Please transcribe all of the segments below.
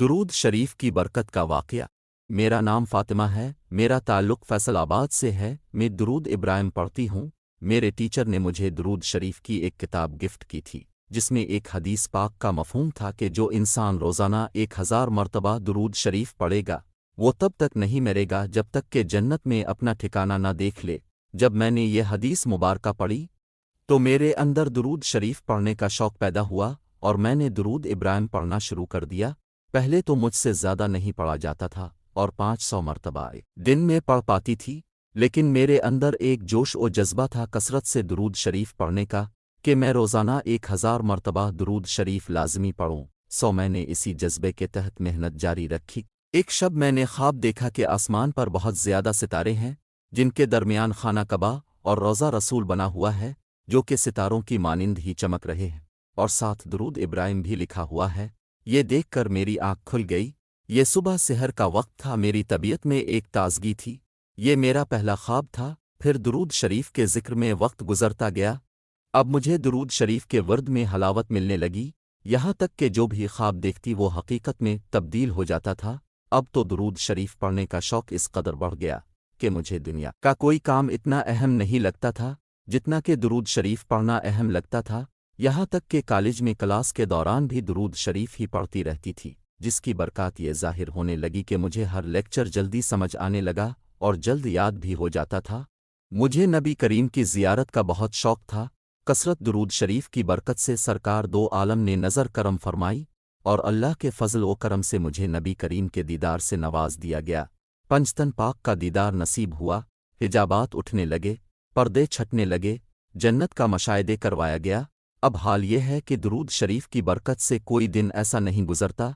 درود شریف کی برکت کا واقعہ۔ میرا نام فاطمہ ہے، میرا تعلق فیصل آباد سے ہے۔ میں درود ابراہیم پڑھتی ہوں۔ میرے ٹیچر نے مجھے درود شریف کی ایک کتاب گفٹ کی تھی، جس میں ایک حدیث پاک کا مفہوم تھا کہ جو انسان روزانہ 1000 مرتبہ درود شریف پڑھے گا وہ تب تک نہیں مرے گا جب تک کہ جنت میں اپنا ٹھکانہ نہ دیکھ لے۔ جب میں نے یہ حدیث مبارکہ پڑھی تو میرے اندر درود شریف پڑھنے کا شوق پیدا ہوا اور میں نے درود ابراہیم پڑھنا شروع کر دیا۔ پہلے تو مجھ سے زیادہ نہیں پڑھا جاتا تھا اور 500 مرتبہ دن میں پڑھ پاتی تھی، لیکن میرے اندر ایک جوش و جذبہ تھا کثرت سے درود شریف پڑھنے کا کہ میں روزانہ 1000 مرتبہ درود شریف لازمی پڑھوں۔ میں نے اسی جذبے کے تحت محنت جاری رکھی۔ ایک شب میں نے خواب دیکھا کہ آسمان پر بہت زیادہ ستارے ہیں، جن کے درمیان خانہ کعبہ اور روضہ رسول بنا ہوا ہے، جو کہ ستاروں کی مانند ہی چمک رہے ہیں، اور ساتھ درود ابراہیم بھی لکھا ہوا ہے۔ یہ دیکھ کر میری آنکھ کھل گئی۔ یہ صبح سحر کا وقت تھا، میری طبیعت میں ایک تازگی تھی۔ یہ میرا پہلا خواب تھا۔ پھر درود شریف کے ذکر میں وقت گزرتا گیا۔ اب مجھے درود شریف کے ورد میں حلاوت ملنے لگی، یہاں تک کہ جو بھی خواب دیکھتی وہ حقیقت میں تبدیل ہو جاتا تھا۔ اب تو درود شریف پڑھنے کا شوق اس قدر بڑھ گیا کہ مجھے دنیا کا کوئی کام اتنا اہم نہیں لگتا تھا جتنا کہ درود شریف پڑھنا اہم لگتا تھا۔ یہاں تک کہ کالج میں کلاس کے دوران بھی درود شریف ہی پڑھتی رہتی تھی، جس کی برکات یہ ظاہر ہونے لگی کہ مجھے ہر لیکچر جلدی سمجھ آنے لگا اور جلد یاد بھی ہو جاتا تھا۔ مجھے نبی کریم کی زیارت کا بہت شوق تھا۔ کثرت درود شریف کی برکت سے سرکار دو عالم نے نظر کرم فرمائی اور اللہ کے فضل و کرم سے مجھے نبی کریم کے دیدار سے نواز دیا گیا۔ پنجتن پاک کا دیدار نصیب ہوا، حجابات اٹھنے لگے، پردے چھٹنے لگے، جنت کا مشاہدے کروایا گیا۔ اب حال یہ ہے کہ درود شریف کی برکت سے کوئی دن ایسا نہیں گزرتا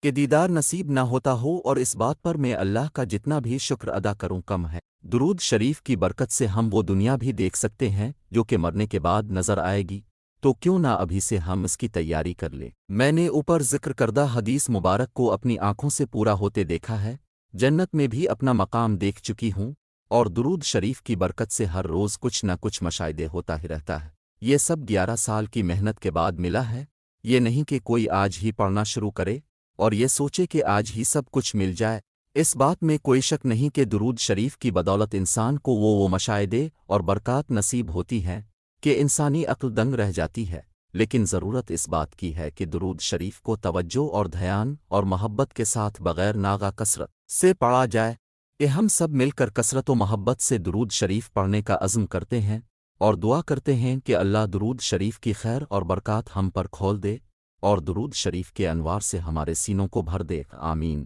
کہ دیدار نصیب نہ ہوتا ہو، اور اس بات پر میں اللہ کا جتنا بھی شکر ادا کروں کم ہے۔ درود شریف کی برکت سے ہم وہ دنیا بھی دیکھ سکتے ہیں جو کہ مرنے کے بعد نظر آئے گی، تو کیوں نہ ابھی سے ہم اس کی تیاری کر لیں۔ میں نے اوپر ذکر کردہ حدیث مبارک کو اپنی آنکھوں سے پورا ہوتے دیکھا ہے، جنت میں بھی اپنا مقام دیکھ چکی ہوں، اور درود شریف کی برکت سے ہر روز کچھ نہ کچھ مشاہدے ہوتا ہی رہتا ہے۔ یہ سب 11 سال کی محنت کے بعد ملا ہے۔ یہ نہیں کہ کوئی آج ہی پڑھنا شروع کرے اور یہ سوچے کہ آج ہی سب کچھ مل جائے۔ اس بات میں کوئی شک نہیں کہ درود شریف کی بدولت انسان کو وہ مشاہدے اور برکات نصیب ہوتی ہیں کہ انسانی عقل دنگ رہ جاتی ہے، لیکن ضرورت اس بات کی ہے کہ درود شریف کو توجہ اور دھیان اور محبت کے ساتھ بغیر ناغہ کثرت سے پڑھا جائے۔ کہ ہم سب مل کر کثرت و محبت سے درود شریف پڑھنے کا عزم کرتے ہیں اور دعا کرتے ہیں کہ اللہ درود شریف کی خیر اور برکات ہم پر کھول دے اور درود شریف کے انوار سے ہمارے سینوں کو بھر دے۔ آمین۔